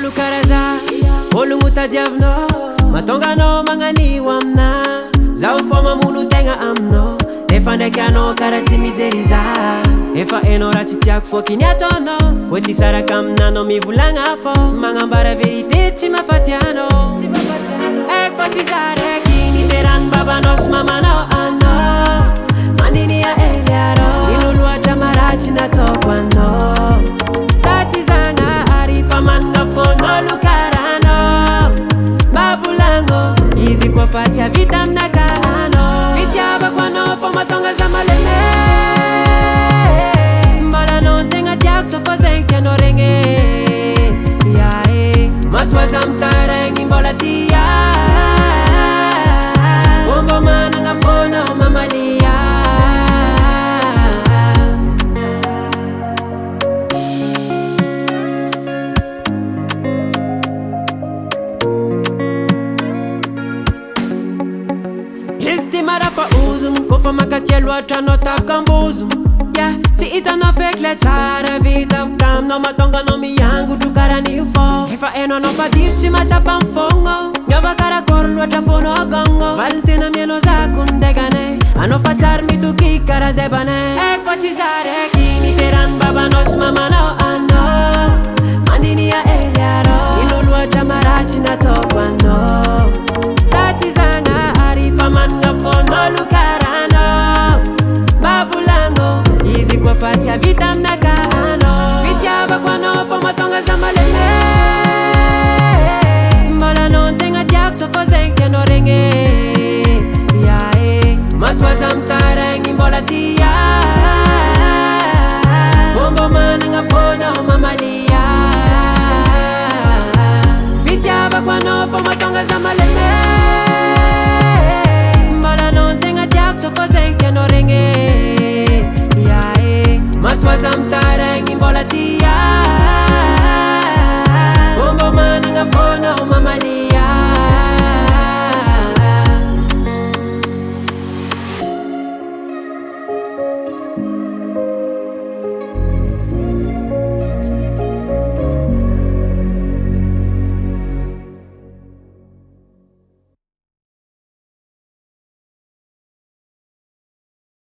olo karaza olo mutadiavno matongano magnaniho amina zaho fô mamono tegna aminao efa ndraiky anao karaha tsy mijery za efa hainao raha tsy tiako fô kiny ataonao koa ty saraka aminanao mivolagna fô magnambara verité tsy mahafaty anao haiko fa tsy za raiky niterano babanao sy mamanao anao mandinia ely arô ino loatra maratsy nataoko anao za tsy zagna ary fa manana fôn'olo karanao mavolagno izy koa fa tsy avita aminaka anao fitiavako anao fô matonga za malemy mbala anao ny tegna tiako tsô fa zegny tianao regny yae matoaza mitaraigny mbola tia mbô managna fônao mamalia marafa uzum kofa makatia loatra anao takambozo tsy hitanao feky le tsara vitako taminao matonga anao miangotro karan'io fô efa hainao anao fa diso tsy mahatsapa mifogno miova karakory loatra fônao agogno valiny tena mianao zako ndegane anao fa tsary mitoky karaha debane haiko fa tsy za raiky niterano babanao sy mamanao anao mandinia ely arô ino loatra maratsy nataoko anao za tsy zagna ary fa managna fôn'olo karanao mavolagno izy koa fa tsy avita aminaka